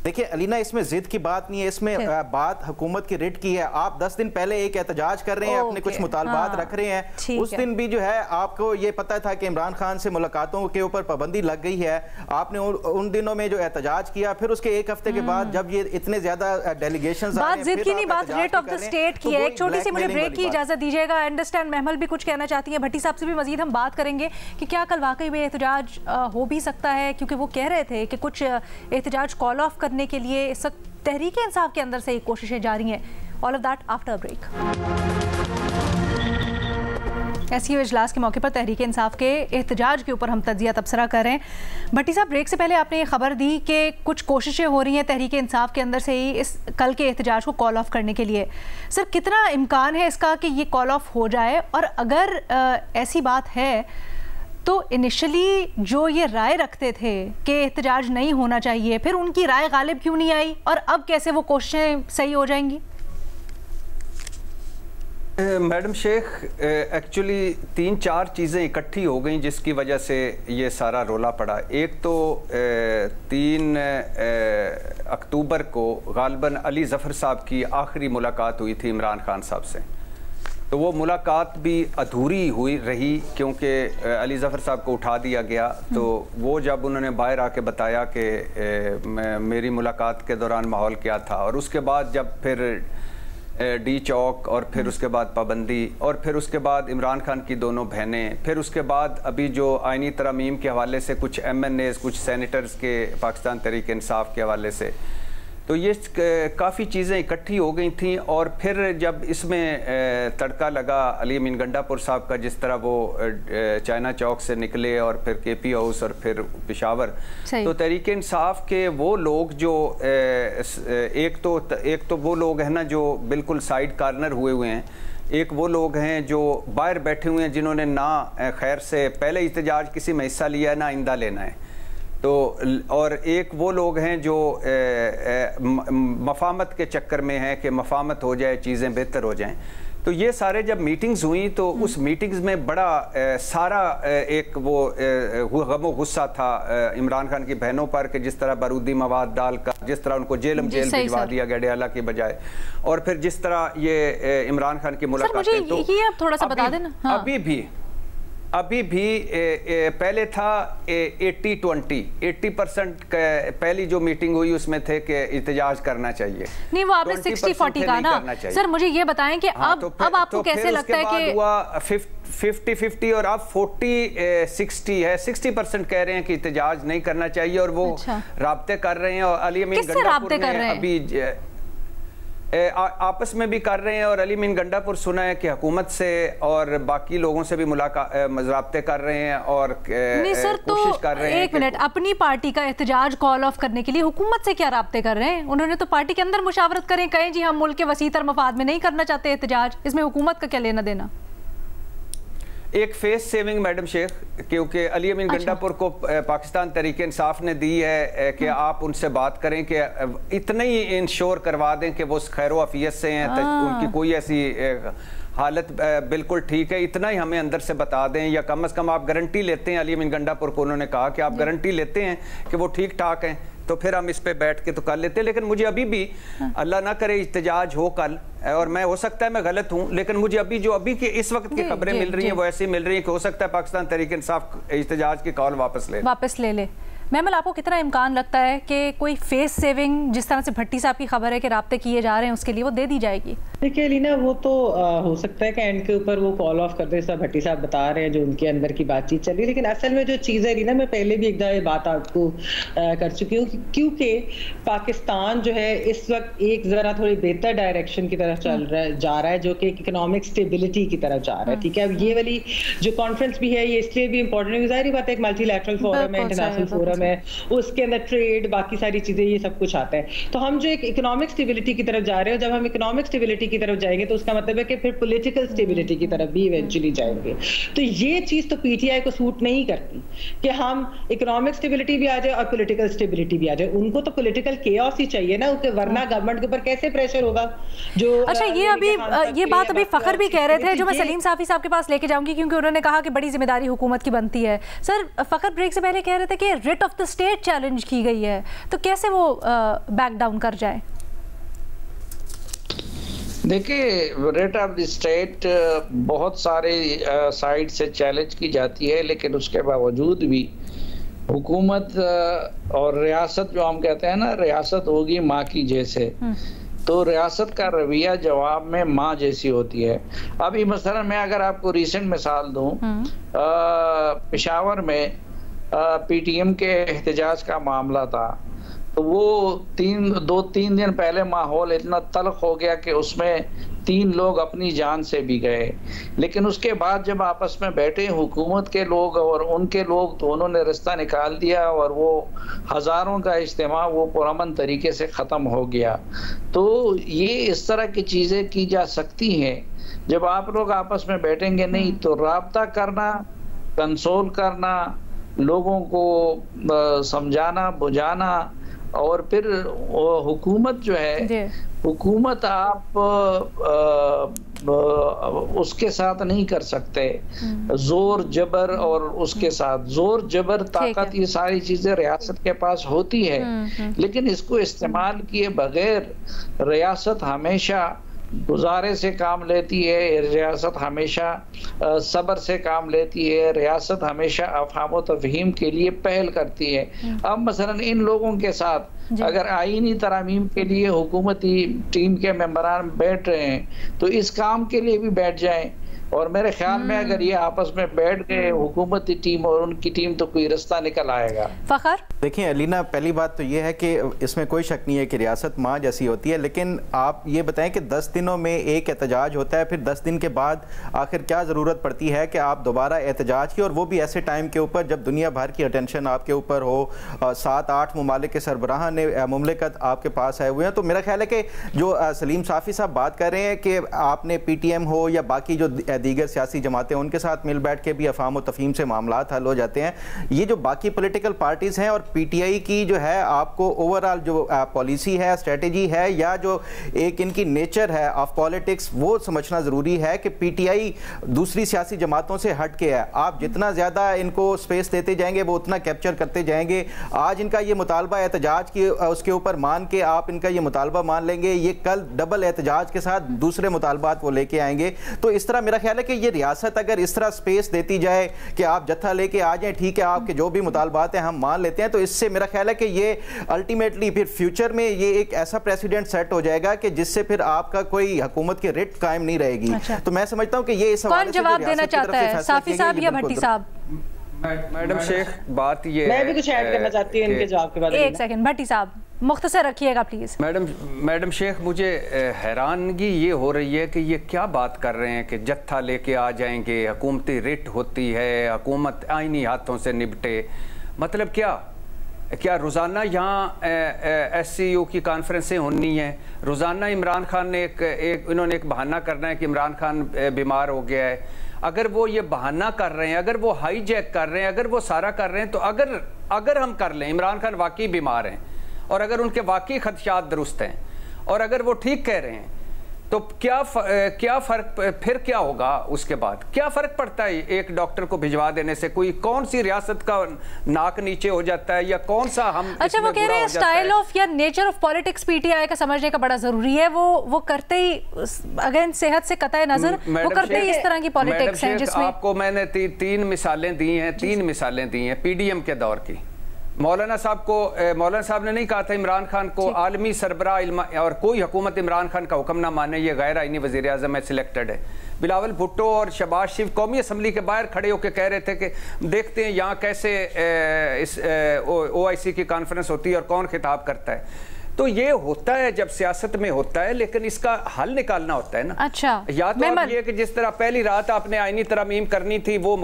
دیکھیں علینا، اس میں ضد کی بات نہیں ہے، اس میں بات حکومت کی رٹ کی ہے۔ آپ 10 دن پہلے ایک احتجاج کر رہے ہیں، اپنے کچھ مطالبات رکھ رہے ہیں، اس دن بھی جو ہے آپ کو یہ پتہ تھا کہ عمران خان سے ملاقاتوں کے اوپر پابندی لگ گئی ہے۔ آپ نے ان دنوں میں جو احتجاج کیا، پھر اس کے ایک ہفتے کے بعد جب یہ اتنے زیادہ ڈیلیگیشنز آ رہے ہیں، بات ضد کی نہیں، بات ریٹ آف دا اسٹیٹ کی ہے۔ ایک چھوٹی سی مجھے بریک کی اجازت دیجیے گا۔ انڈرسٹینڈ محمل بھی کچھ کہنا چاہتی ہیں، بھٹی صاحب سے بھی مزید ہم بات کریں گے کہ کیا کل واقعی میں احتجاج ہو بھی سکتا ہے، کیونکہ وہ کہہ رہے تھے کہ کچھ احتجاج کال آف کرنے کے لیے اس وقت تحریک انصاف کے اندر سے ایک کوششیں جاری ہیں۔ All of that after break. ایسی اجلاس کے موقع پر تحریک انصاف کے احتجاج کے اوپر ہم تجزیہ تبصرہ کر رہے ہیں۔ بھٹی صاحب، بریک سے پہلے آپ نے یہ خبر دی کہ کچھ کوششیں ہو رہی ہیں تحریک انصاف کے اندر سے ہی اس کل کے احتجاج کو کال آف کرنے کے لیے۔ سر، کتنا امکان ہے اس کا کہ یہ کال آف ہو جائے؟ اور اگر ایسی بات ہے تو انیشلی جو یہ رائے رکھتے تھے کہ احتجاج نہیں ہونا چاہیے، پھر ان کی رائے غالب کیوں نہیں آئی اور اب کیسے وہ کوششیں صحیح ہو جائیں گی؟ میڈم شیخ، ایکچولی 3-4 چیزیں اکٹھی ہو گئیں جس کی وجہ سے یہ سارا رولا پڑا۔ ایک تو 3 اکتوبر کو غالباً علی ظفر صاحب کی آخری ملاقات ہوئی تھی عمران خان صاحب سے، तो वो मुलाकात भी अधूरी हुई रही क्योंकि अली ज़फ़र साहब को उठा दिया गया। तो वो जब उन्होंने बाहर आके बताया कि मेरी मुलाकात के दौरान माहौल क्या था, और उसके बाद जब फिर डी चौक और फिर उसके बाद पाबंदी और फिर उसके बाद इमरान खान की दोनों बहनें, फिर उसके बाद अभी जो आइनी तरमीम के हवाले से कुछ MNAs, कुछ सेनेटर्स के पाकिस्तान तहरीक इंसाफ के हवाले से, तो ये काफ़ी चीज़ें इकट्ठी हो गई थी। और फिर जब इसमें तड़का लगा अली अमीन गंडापुर साहब का, जिस तरह वो चाइना चौक से निकले और फिर KP हाउस और फिर पेशावर, तो तहरीक इंसाफ के वो लोग जो एक तो वो लोग हैं ना जो बिल्कुल साइड कॉर्नर हुए हैं, एक वो लोग हैं जो बाहर बैठे हुए हैं जिन्होंने ना खैर से पहले एहतजाज किसी में हिस्सा लिया है ना आइंदा लेना है, तो और एक वो लोग हैं जो मफामत के चक्कर में हैं कि मफामत हो जाए, चीज़ें बेहतर हो जाएं। तो ये सारे जब मीटिंग्स हुई तो उस मीटिंग्स में बड़ा सारा एक वो गमो गुस्सा था इमरान खान की बहनों पर कि जिस तरह बारूदी मवाद डालकर जिस तरह उनको जेल भिजवा दिया गया डयाला की बजाय, और फिर जिस तरह ये इमरान खान की मुलाकात, तो ये आप थोड़ा सा बता देना। हाँ। अभी भी पहले था 80-20, 80% पहली जो मीटिंग हुई उसमें थे कि एहतजाज करना चाहिए। नहीं, वो आपने 60-40 का ना। सर मुझे ये बताएं कि अब आपको कैसे लगता है कि हुआ 50-50 और अब 40-60 है। 60% कह रहे हैं कि एहतजाज नहीं करना चाहिए और वो राब्ते कर रहे हैं, और अली अमीन गंडापुर ने अभी आपस में भी कर रहे हैं, और अली अमीन गंडापुर सुना है कि हुकूमत से और बाकी लोगों से भी राब्ते कर रहे हैं और कोशिश कर रहे हैं। एक मिनट, अपनी पार्टी का एहतजाज कॉल ऑफ करने के लिए हुकूमत से क्या राब्ते कर रहे हैं? उन्होंने तो पार्टी के अंदर मुशावरत करें, कहें जी हम मुल्क के वसीतर मफाद में नहीं करना चाहते एहतजाज, इसमें हुकूमत का क्या लेना देना? एक फेस सेविंग मैडम शेख, क्योंकि अली अमीन गंडापुर को पाकिस्तान तहरीक इंसाफ ने दी है कि आप उनसे बात करें कि इतना ही इंश्योर करवा दें कि वो खैर आफियत से हैं, उनकी कोई ऐसी हालत बिल्कुल ठीक है, इतना ही हमें अंदर से बता दें, या कम से कम आप गारंटी लेते हैं। अली अमीन गंडापुर को उन्होंने कहा कि आप गारंटी लेते हैं कि वो ठीक ठाक हैं, तो फिर हम इस पे बैठ के तो कर लेते हैं। लेकिन मुझे अभी भी अल्लाह ना करे एहतजाज हो कल, और मैं हो सकता है मैं गलत हूं, लेकिन मुझे अभी के इस वक्त की खबरें मिल रही हैं वो ऐसी मिल रही है कि हो सकता है पाकिस्तान तहरीक इंसाफ एहतजाज की कॉल वापस ले। महमल, आपको कितना इम्कान लगता है कि कोई फेस सेविंग जिस तरह से भट्टी साहब की खबर है कि राब्ते किए जा रहे हैं उसके लिए वो दे दी जाएगी? देखिए लीना, वो तो हो सकता है कि एंड के ऊपर वो कॉल ऑफ कर दे, सब भट्टी साहब बता रहे हैं जो उनके अंदर की बातचीत चल रही है, लेकिन असल में जो चीज़ है लीना, मैं पहले भी एक दफा ये बात आपको कर चुकी हूँ, क्योंकि पाकिस्तान जो है इस वक्त एक ज़रा थोड़ी बेहतर डायरेक्शन की तरफ जा रहा है, जो कि इकोनॉमिक स्टेबिलिटी की तरफ जा रहा है। ठीक है, अब ये वाली जो कॉन्फ्रेंस भी है ये इसलिए भी इंपॉर्टेंट है, ज़ाहिर बात है एक मल्टीलैटरल फोरम है, इंटरनेशनल फोरम है, उसके अंदर ट्रेड बाकी सारी चीजें ये सब कुछ आता है। तो हम जो एक इकोनॉमिक स्टेबिलिटी की तरफ जा रहे हैं, जब हम इकोनॉमिक स्टेबिलिटी की तरफ जाएंगे तो उसका मतलब है कि फिर पॉलिटिकल स्टेबिलिटी की तरफ भी इवेंचुअली जाएंगे। तो ये चीज तो पीटीआई को सूट नहीं करती कि हम इकोनॉमिक स्टेबिलिटी भी आ जाए और पॉलिटिकल स्टेबिलिटी भी आ जाए। उनको तो पॉलिटिकल केओस ही चाहिए ना, वरना गवर्नमेंट के ऊपर कैसे प्रेशर होगा? जो अच्छा, ये बात अभी फखर भी कह रहे थे, जो मैं सलीम साफी साहब के पास लेके जाऊंगी, क्योंकि उन्होंने कहा कि बड़ी जिम्मेदारी हुकूमत की बनती है। सर, फखर ब्रेक से पहले कह रहे थे कि writ of the state challenge की गई है, तो कैसे वो बैक डाउन कर जाए? देखिए, रिट ऑफ द स्टेट बहुत सारे साइड से चैलेंज की जाती है, लेकिन उसके बावजूद भी हुकूमत और रियासत, जो हम कहते हैं ना, रियासत होगी माँ की जैसे, तो रियासत का रवैया जवाब में माँ जैसी होती है। अभी मसलन मैं अगर आपको रीसेंट मिसाल दूं, पेशावर में पीटीएम के एहतजाज का मामला था, तो वो 2-3 दिन पहले माहौल इतना तल्ख हो गया कि उसमें 3 लोग अपनी जान से भी गए। लेकिन उसके बाद जब आपस में बैठे हुकूमत के लोग और उनके लोग, तो उन्होंने रास्ता निकाल दिया और वो हज़ारों का इज्तिमा वो पुरअमन तरीके से ख़त्म हो गया। तो ये इस तरह की चीज़ें की जा सकती हैं जब आप लोग आपस में बैठेंगे। नहीं तो राब्ता करना, कंसोल करना, लोगों को समझाना बुझाना, और फिर हुकूमत जो है, हुकूमत आप उसके साथ नहीं कर सकते, जोर जबर, और उसके साथ जोर जबर ताकत, ये सारी चीजें रियासत के पास होती है, लेकिन इसको इस्तेमाल किए बगैर रियासत हमेशा गुजारे से काम लेती है, रियासत हमेशा सब्र से काम लेती है, रियासत हमेशा अफ़हाम व तफ़हीम के लिए पहल करती है। अब मसलन इन लोगों के साथ अगर आईनी तरामीम के लिए हुकूमती टीम के मेंबरान बैठ रहे हैं तो इस काम के लिए भी बैठ जाएं, और मेरे ख्याल में अगर ये आपस में बैठ गए हुकूमती टीम और उनकी टीम तो कोई रास्ता निकल आएगा। फ़खर, देखिए अलीना, पहली बात तो ये है कि इसमें कोई शक नहीं है कि रियासत माँ जैसी होती है, लेकिन आप ये बताएं कि 10 दिनों में एक एहतजाज होता है, फिर 10 दिन के बाद आखिर क्या ज़रूरत पड़ती है कि आप दोबारा एहतजाज की, और वो भी ऐसे टाइम के ऊपर जब दुनिया भर की अटेंशन आपके ऊपर हो, 7-8 ममालिक के सरबराह ने मुमलिकत आपके पास आए हुए हैं। तो मेरा ख्याल है कि जो सलीम साफ़ी साहब बात कर रहे हैं कि आपने PTM हो या बाकी जो दीगर सियासी जमातें उनके साथ मिल बैठ के भी अफ़हाम व तफ़हीम से मामलात हल हो जाते हैं, ये जो बाकी पॉलिटिकल पार्टीज़ हैं और PTI की जो है आपको ओवरऑल जो पॉलिसी है, स्ट्रेटजी है, या जो एक इनकी नेचर है ऑफ पॉलिटिक्स, वो समझना ज़रूरी है कि PTI दूसरी सियासी जमातों से हट के है। आप जितना ज़्यादा इनको स्पेस देते जाएंगे वो उतना कैप्चर करते जाएंगे। आज इनका ये मुतालबा एहतजाज की उसके ऊपर मान के आप इनका ये मुतालबा मान लेंगे, ये कल डबल एहतजाज के साथ दूसरे मुतालबात वो लेके आएंगे। तो इस तरह मेरा ख्याल है कि ये रियासत अगर इस तरह स्पेस देती जाए कि आप जत्था लेके आ जाएं, ठीक है, आपके जो भी मुतालबात हैं हम मान लेते हैं, तो इससे मेरा ख्याल है कि ये अल्टीमेटली फिर फ्यूचर में ये एक ऐसा प्रेसिडेंट सेट हो जाएगा कि जिससे फिर आपका कोई हुकूमत की रिट कायम नहीं रहेगी। तो मैं समझता हूँ कि ये इस कौन जवाब देना चाहता है, साफी साहब या भट्टी साहब? मैडम शेख, बात ये मैं भी कुछ ऐड करना चाहती हूँ इनके जवाब के बाद। एक सेकंड भट्टी साहब, मुख्तसर रखिएगा प्लीज। मैडम शेख, मुझे हैरानगी ये हो रही है कि ये क्या बात कर रहे हैं कि जत्था लेके आ जाएंगे, हुकूमती रिट होती है, हुकूमत आईनी हाथों से निपटे। मतलब क्या रोज़ाना यहाँ SCU की कॉन्फ्रेंसें होनी है? रोज़ाना इमरान खान ने इन्होंने एक बहाना करना है कि इमरान खान बीमार हो गया है। अगर वो ये बहाना कर रहे हैं, अगर वो हाईजैक कर रहे हैं, अगर वो सारा कर रहे हैं, तो अगर हम कर लें इमरान खान वाकई बीमार हैं और अगर उनके वाकई खदशात दुरुस्त हैं और अगर वो ठीक कह रहे हैं, तो क्या फ़र्क फिर क्या होगा? उसके बाद क्या फ़र्क पड़ता है एक डॉक्टर को भिजवा देने से? कोई कौन सी रियासत का नाक नीचे हो जाता है या कौन सा हम? अच्छा, वो कह रहे हैं स्टाइल ऑफ या नेचर ऑफ पॉलिटिक्स PTI का समझने का बड़ा ज़रूरी है। वो करते ही अगेन सेहत से कतई नज़र वो करते ही इस तरह की पॉलिटिक्स हैं जिसमें आपको मैंने 3 मिसालें दी हैं PDM के दौर की। मौलाना साहब ने नहीं कहा था इमरान खान को आलमी सरबराह और कोई हुकूमत इमरान खान का हुक्म ना माने, ये गैर आईनी वज़ीर आज़म है, सिलेक्टेड है। बिलावल भुट्टो और शहबाज शरीफ कौमी असम्बली के बाहर खड़े होकर कह रहे थे कि देखते हैं यहाँ कैसे इस OIC की कॉन्फ्रेंस होती है और कौन खिताब करता है। तो ये होता है जब सियासत में होता है, लेकिन इसका हल निकालना होता है ना। अच्छा, या तो आप ये कि जिस तरह पहली रात आपने आईनी तरमीम करनी थी वो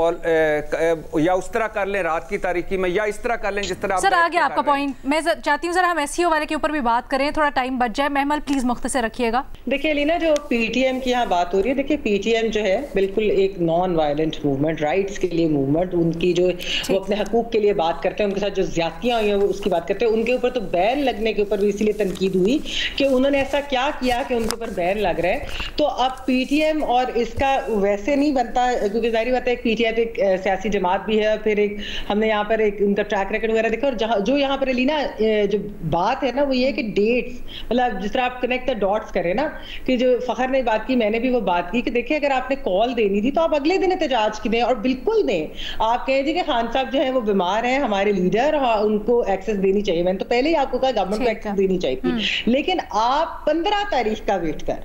या उस तरह कर लें रात की तारीखी में, या इस तरह कर लें जिस तरह। सर आ गया आपका पॉइंट। मैं चाहती हूँ सर हम SCO वाले के ऊपर भी बात करें, थोड़ा टाइम बच जाए। महमल प्लीज मुख्तसर रखिएगा। देखिए अलीना, जो PTM की यहाँ बात हो रही है, देखिए PTM जो है बिल्कुल एक नॉन वायलेंट मूवमेंट, राइट्स के लिए मूवमेंट, उनकी जो वो अपने हकूक के लिए बात करते हैं, उनके साथ जो ज्यादतियां हुई हैं वो उसकी बात करते हैं। उनके ऊपर तो बैन लगने के ऊपर भी इसलिए तनकीद हुई कि उन्होंने ऐसा क्या किया कि उनके ऊपर बैन लग रहा है। तो अब PTM और इसका वैसे नहीं बनता, क्योंकि जाहिर बात है एक PTI तो एक सियासी जमात भी है, फिर एक हमने यहाँ पर एक उनका ट्रैक रिकॉर्ड वगैरह देखा, और जो यहाँ पर अलीना जो बात है ना वो ये है कि डेट्स, मतलब जिस तरह आप कनेक्ट द डॉट्स करें ना, कि जो फखर ने बात की, मैंने भी वो बात की कि देखिए अगर आपने कॉल देनी थी तो आप अगले दिन एहतजाज की दें, और बिल्कुल दें। आप कहें जी कि खान साहब जो है वो बीमार हैं, हमारे लीडर, उनको एक्सेस देनी चाहिए। मैंने तो पहले ही आपको कहा गवर्नमेंट को एक्सेस देनी चाहिए, लेकिन आप 15 तारीख का वेट कर,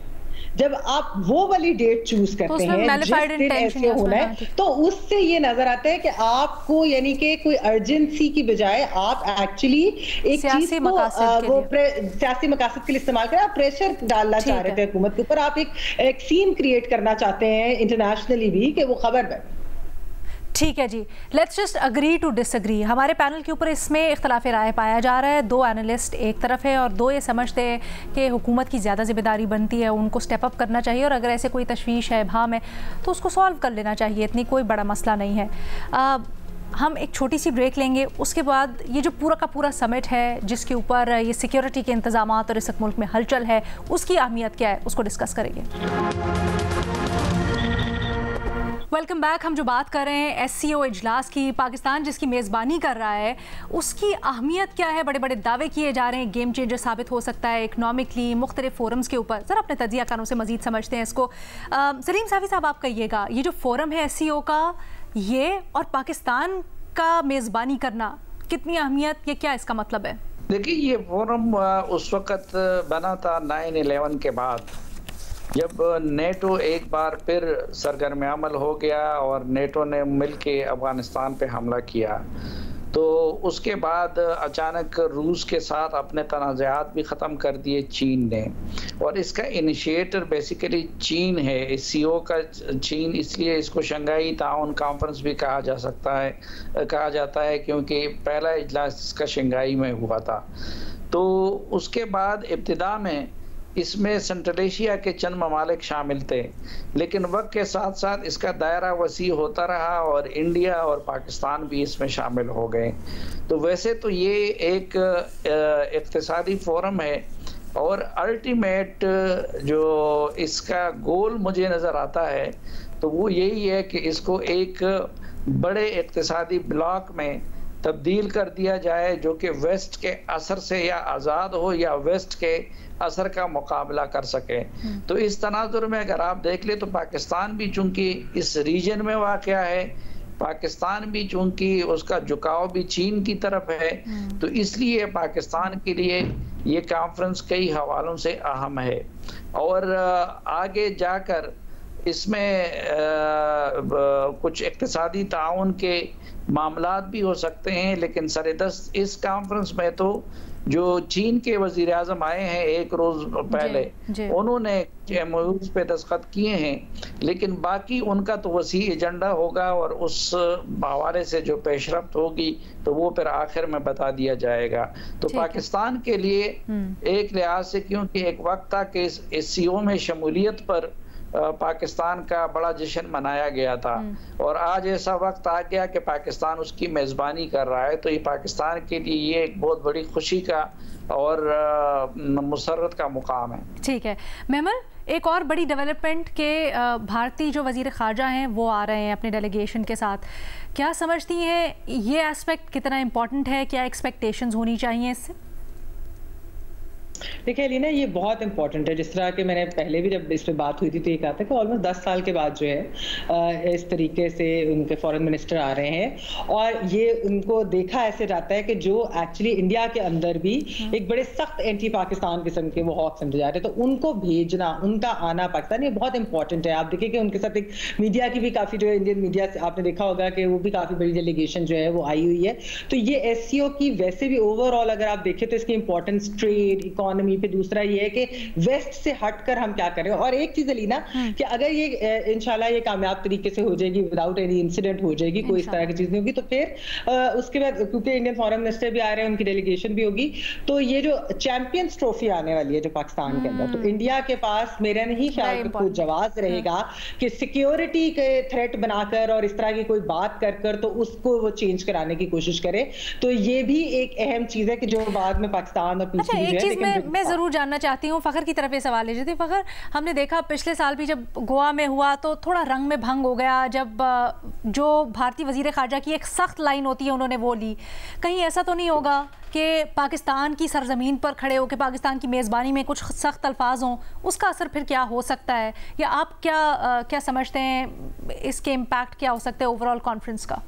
जब आप वो वाली डेट चूज करते हैं जिस दिन ऐसे होना है, तो उससे ये नजर आता है कि आपको यानी कि कोई अर्जेंसी की बजाय आप एक्चुअली एक चीज को वो सियासी मकासद के लिए इस्तेमाल करें। आप प्रेशर डालना चाह रहे थे हुकूमत के ऊपर, आप एक सीन क्रिएट करना चाहते हैं इंटरनेशनली भी कि वो खबर बने। ठीक है जी, let's just agree to disagree. हमारे पैनल के ऊपर इसमें इख्तलाफ राय पाया जा रहा है। 2 एनालिस्ट एक तरफ है और 2 ये समझते हैं कि हुकूमत की ज़्यादा जिम्मेदारी बनती है, उनको स्टेप अप करना चाहिए, और अगर ऐसे कोई तशवीश है, भाम है, तो उसको सॉल्व कर लेना चाहिए, इतनी कोई बड़ा मसला नहीं है। हम एक छोटी सी ब्रेक लेंगे, उसके बाद ये जो पूरा का पूरा समिट है जिसके ऊपर ये सिक्योरिटी के इंतजामात और इस वक्त मुल्क में हलचल है, उसकी अहमियत क्या है, उसको डिस्कस करेंगे। Welcome back. हम जो बात कर रहे हैं SCO इजलास की, पाकिस्तान जिसकी मेज़बानी कर रहा है, उसकी अहमियत क्या है? बड़े बड़े दावे किए जा रहे हैं, गेम चेंजर साबित हो सकता है इकनॉमिकली, मुख्तलिफ फोरम्स के ऊपर। ज़रा अपने तजिया कारों से मज़ीद समझते हैं इसको। सलीम साफ़ी साहब, आप कहिएगा, ये जो फोरम है SCO का, ये और पाकिस्तान का मेज़बानी करना कितनी अहमियत, ये क्या इसका मतलब है? देखिए, ये फोरम उस वक़्त बना था 9/11 के बाद, जब नेटो एक बार फिर सरगर्म अमल हो गया और नेटो ने मिलके अफगानिस्तान पे हमला किया। तो उसके बाद अचानक रूस के साथ अपने तनाज़ात भी ख़त्म कर दिए चीन ने, और इसका इनिशिएटर बेसिकली चीन है। SCO का चीन, इसलिए इसको शंघाई ताउन कॉन्फ्रेंस भी कहा जाता है क्योंकि पहला इजलास इसका शंघाई में हुआ था। तो उसके बाद इब्तिदा में इसमें सेंट्रल एशिया के चंद ममालिक शामिल थे, लेकिन वक्त के साथ साथ इसका दायरा वसी होता रहा और इंडिया और पाकिस्तान भी इसमें शामिल हो गए। तो वैसे तो ये एक इक़्तिसादी फोरम है, और अल्टीमेट जो इसका गोल मुझे नज़र आता है तो वो यही है कि इसको एक बड़े इक़्तिसादी ब्लॉक में तब्दील कर दिया जाए, जो कि वेस्ट के असर से या आज़ाद हो या वेस्ट के असर का मुकाबला कर सके। तो इस तनाजुर में अगर आप देख ले तो पाकिस्तान भी चूंकि इस रीजन में वाक़या है, पाकिस्तान भी चूंकि उसका झुकाव भी चीन की तरफ है, तो इसलिए पाकिस्तान के लिए ये कॉन्फ्रेंस कई हवालों से अहम है। और आगे जाकर इसमें कुछ इक़्तिसादी ताउन के मामलात भी हो सकते हैं, लेकिन सरेदस्त इस कॉन्फ्रेंस में तो जो चीन के वज़ीर आज़म आए हैं एक रोज़ पहले, उन्होंने MOUs पे दस्तखत किए हैं, लेकिन बाकी उनका तो वसी एजेंडा होगा और उस हवाले से जो पेशरफ्त होगी तो वो फिर आखिर में बता दिया जाएगा। तो पाकिस्तान के लिए एक लिहाज से, क्योंकि एक वक्त था कि SCO में शमूलियत पर पाकिस्तान का बड़ा जश्न मनाया गया था, और आज ऐसा वक्त आ गया कि पाकिस्तान उसकी मेज़बानी कर रहा है। तो ये पाकिस्तान के लिए ये एक बहुत बड़ी खुशी का और मुसर्रत का मुकाम है। ठीक है मेमल, एक और बड़ी डेवलपमेंट के भारतीय जो वज़ीर ख़ारजा हैं वो आ रहे हैं अपने डेलीगेशन के साथ। क्या समझती हैं ये एस्पेक्ट कितना इम्पोर्टेंट है? क्या एक्सपेक्टेशंस होनी चाहिए इससे? देखिए अलीना, ये बहुत इंपॉर्टेंट है। जिस तरह के मैंने पहले भी जब इस पे बात हुई थी तो ये कहा था कि ऑलमोस्ट 10 साल के बाद जो है इस तरीके से उनके फॉरेन मिनिस्टर आ रहे हैं, और ये उनको देखा ऐसे जाता है कि जो एक्चुअली इंडिया के अंदर भी एक बड़े सख्त एंटी पाकिस्तान किस्म के वो हॉक समझे जा रहे हैं, तो उनको भेजना, उनका आना पाकिस्तान, ये बहुत इंपॉर्टेंट है। आप देखिए कि उनके साथ एक मीडिया की भी काफ़ी, जो है इंडियन मीडिया से आपने देखा होगा कि वो भी काफ़ी बड़ी डेलीगेशन जो है वो आई हुई है। तो ये SCO की वैसे भी ओवरऑल अगर आप देखें तो इसकी इंपॉर्टेंस ट्रेड, इकोनॉमी पे, दूसरा ये है कि वेस्ट से हटकर हम क्या करें। और एक चीज अलीना कि अगर ये इंशाल्लाह ये कामयाब तरीके से हो जाएगी, विदाउट एनी इंसिडेंट हो जाएगी, कोई इस तरह की चीज नहीं होगी, तो फिर उसके बाद क्योंकि इंडियन फॉरेन मिनिस्टर भी आ रहे हैं, उनकी डेलीगेशन भी होगी, तो ये जो चैंपियंस ट्रॉफी आने वाली है जो पाकिस्तान के अंदर, तो इंडिया के पास मेरा नहीं ख्याल कोई जवाब रहेगा कि सिक्योरिटी के थ्रेट बनाकर और इस तरह की कोई बात कर तो उसको वो चेंज कराने की कोशिश करे। तो ये भी एक अहम चीज है कि जो बाद में पाकिस्तान और मैं जरूर जानना चाहती हूँ फ़खर की तरफ ये सवाल है। जैसे फ़खर, हमने देखा पिछले साल भी जब गोवा में हुआ तो थोड़ा रंग में भंग हो गया, जब जो भारतीय वज़ीर ख़ारजा की एक सख्त लाइन होती है उन्होंने वो ली। कहीं ऐसा तो नहीं होगा कि पाकिस्तान की सरजमीन पर खड़े होकर पाकिस्तान की मेज़बानी में कुछ सख्त अल्फाज हों, उसका असर फिर क्या हो सकता है, या आप क्या समझते हैं इसके इम्पैक्ट क्या हो सकते हैं ओवरऑल कॉन्फ्रेंस का?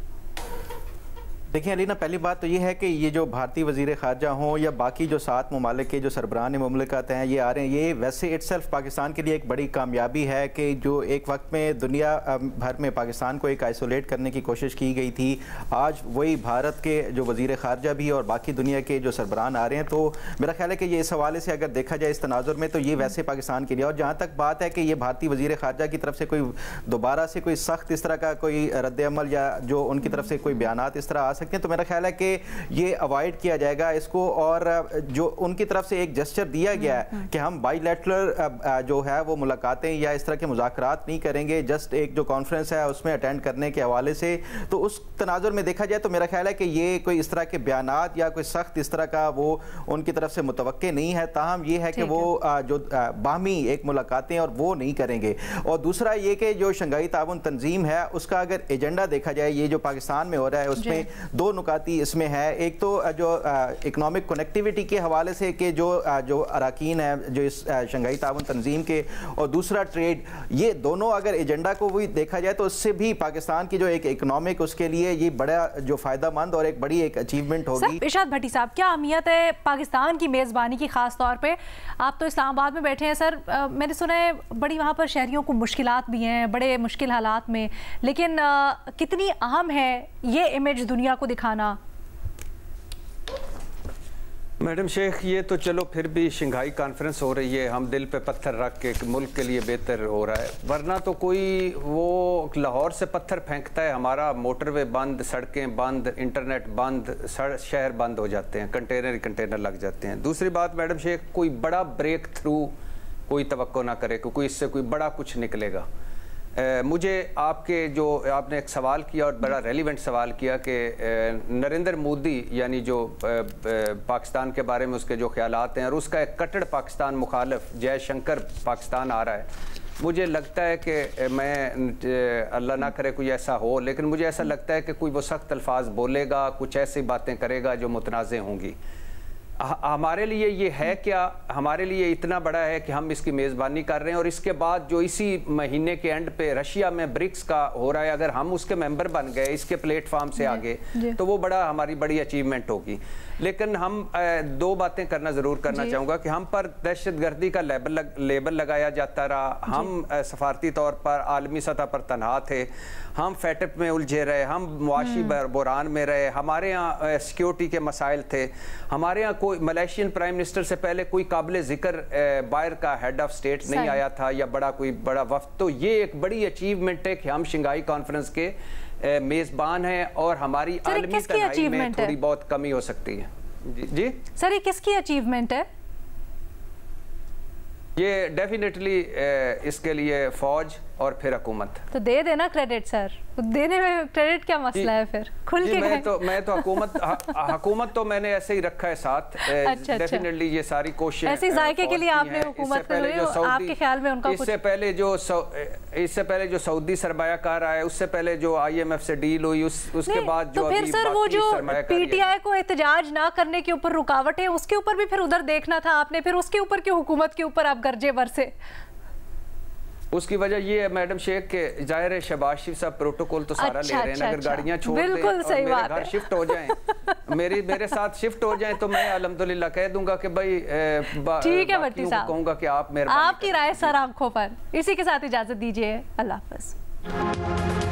देखिए अलीना, पहली बात तो ये है कि ये जो भारतीय वज़ीर ख़ारजा हों या बाकी जो 7 ममालिक के जो सरबराहान मुमलिकत हैं ये आ रहे हैं, ये वैसे इटसेल्फ पाकिस्तान के लिए एक बड़ी कामयाबी है कि जो एक वक्त में दुनिया भर में पाकिस्तान को एक आइसोलेट करने की कोशिश की गई थी, आज वही भारत के जो वज़ीर ख़ारजा भी और बाकी दुनिया के जो सरबराहान आ रहे हैं। तो मेरा ख्याल है कि ये इस हवाले से अगर देखा जाए इस तनाजुर में, तो ये वैसे पाकिस्तान के लिए। और जहाँ तक बात है कि ये भारतीय वज़ीर ख़ारजा की तरफ से कोई दोबारा से कोई सख्त इस तरह का कोई रद्द अमल या जो उनकी तरफ से कोई बयानात इस तरह आ सकते हैं, तो मेरा ख्याल है कि ये अवॉइड किया जाएगा इसको। और जो उनकी तरफ से एक जेस्चर दिया गया है कि हम बाइलैटरल जो है वो मुलाकातें या इस तरह के मुज़ाकरात नहीं करेंगे, जस्ट एक जो कॉन्फ्रेंस है उसमें अटेंड करने के हवाले से, तो उस तनाजुर में देखा जाए तो मेरा ख्याल है कि ये कोई इस तरह के बयानात या कोई सख्त इस तरह का वो उनकी तरफ से मुतवक्के नहीं है। ताहम ये है कि वो जो बाहमी एक मुलाकातें और वो नहीं करेंगे। और दूसरा ये कि जो शंघाई ताउन तंजीम है उसका अगर एजेंडा देखा जाए, ये जो पाकिस्तान में हो रहा है उसमें दो नुकाती इसमें है। एक तो जो इकोनॉमिक कनेक्टिविटी के हवाले से कि जो अरकान है जो इस शंघाई ताउन तंजीम के, और दूसरा ट्रेड, ये दोनों अगर एजेंडा को भी देखा जाए तो उससे भी पाकिस्तान की जो एक इकोनॉमिक उसके लिए ये बड़ा जो फ़ायदामंद और एक बड़ी एक अचीवमेंट होगी। इरशाद भट्टी साहब, क्या अहमियत है पाकिस्तान की मेज़बानी की ख़ास तौर पे? आप तो इस्लामाबाद में बैठे हैं सर, मैंने सुना है बड़ी वहाँ पर शहरियों को मुश्किलात भी हैं, बड़े मुश्किल हालात में, लेकिन कितनी अहम है ये इमेज दुनिया को दिखाना? मैडम शेख, ये तो चलो फिर भी शंघाई कॉन्फ्रेंस हो रही है, हम दिल पे पत्थर रख के मुल्क के लिए बेहतर हो रहा है, वरना तो कोई वो लाहौर से पत्थर फेंकता है, हमारा मोटरवे बंद, सड़कें बंद, इंटरनेट बंद, शहर बंद हो जाते हैं, कंटेनर लग जाते हैं। दूसरी बात मैडम शेख, कोई बड़ा ब्रेक थ्रू कोई तवक्को ना करे, क्योंकि इससे कोई बड़ा कुछ निकलेगा। मुझे आपके जो आपने एक सवाल किया और बड़ा रेलिवेंट सवाल किया कि नरेंद्र मोदी यानी जो पाकिस्तान के बारे में उसके जो ख्यालात हैं और उसका एक कट्टर पाकिस्तान मुखालिफ जयशंकर पाकिस्तान आ रहा है, मुझे लगता है कि मैं अल्लाह ना करे कोई ऐसा हो, लेकिन मुझे ऐसा लगता है कि कोई वो सख्त अल्फाज बोलेगा, कुछ ऐसी बातें करेगा जो मुतनाज़ होंगी। हमारे लिए ये है क्या, हमारे लिए इतना बड़ा है कि हम इसकी मेज़बानी कर रहे हैं, और इसके बाद जो इसी महीने के एंड पे रशिया में ब्रिक्स का हो रहा है, अगर हम उसके मेंबर बन गए इसके प्लेटफॉर्म से आगे, तो वो हमारी बड़ी अचीवमेंट होगी। लेकिन हम दो बातें करना ज़रूर करना चाहूँगा कि हम पर दहशतगर्दी का लेबल लगाया जाता रहा, हम सफारती तौर पर आलमी सतह पर तनहा थे, हम फैटअप में उलझे रहे, हम मुआशी बुरान में रहे, हमारे यहाँ सिक्योरिटी के मसाइल थे, हमारे यहाँ कोई मलेशियन प्राइम मिनिस्टर से पहले कोई काबिल ज़िक्र बाहर का हेड ऑफ स्टेट नहीं आया था या कोई बड़ा वफ्द। तो ये एक बड़ी अचीवमेंट है कि हम शंघाई कॉन्फ्रेंस के मेज़बान हैं और हमारी आलमी तनाई में थोड़ी बहुत कमी हो सकती है। जी सर, ये किसकी अचीवमेंट है? ये डेफिनेटली इसके लिए फौज और फिर हुकूमत। तो दे देना क्रेडिट सर, देने में क्रेडिट क्या मसला है फिर? खुल के मैं तो हुकूमत तो मैंने ऐसे ही रखा है साथ। अच्छा, डेफिनेटली ये सारी कोशिश ऐसे जायके के लिए आपने हुकूमत को आपके ख्याल में उनका इससे पहले जो सऊदी सरमायाकार आया, उससे पहले जो IMF से डील हुई, उसके बाद जो फिर सर वो जो PTI को एहतजाज ना करने के ऊपर रुकावट है, उसके ऊपर भी फिर उधर देखना था आपने, फिर उसके ऊपर क्यों हुकूमत के ऊपर आप गर्जे बरसे? उसकी वजह ये है मैडम शेख के जाहिर है शहबाज शरीफ साहब प्रोटोकॉल तो सारा ले रहे हैं, अगर गाड़ियां छोड़ दें और मेरे घर शिफ्ट हो जाएं, मेरे साथ शिफ्ट हो जाएं, तो मैं अल्हम्दुलिल्लाह कह दूंगा कि भाई ठीक है भट्टी साहब, कहूंगा कि आप मेहरबानी, आपकी राय सर आंखों पर। इसी के साथ इजाजत दीजिए, अल्लाह हाफ़िज़।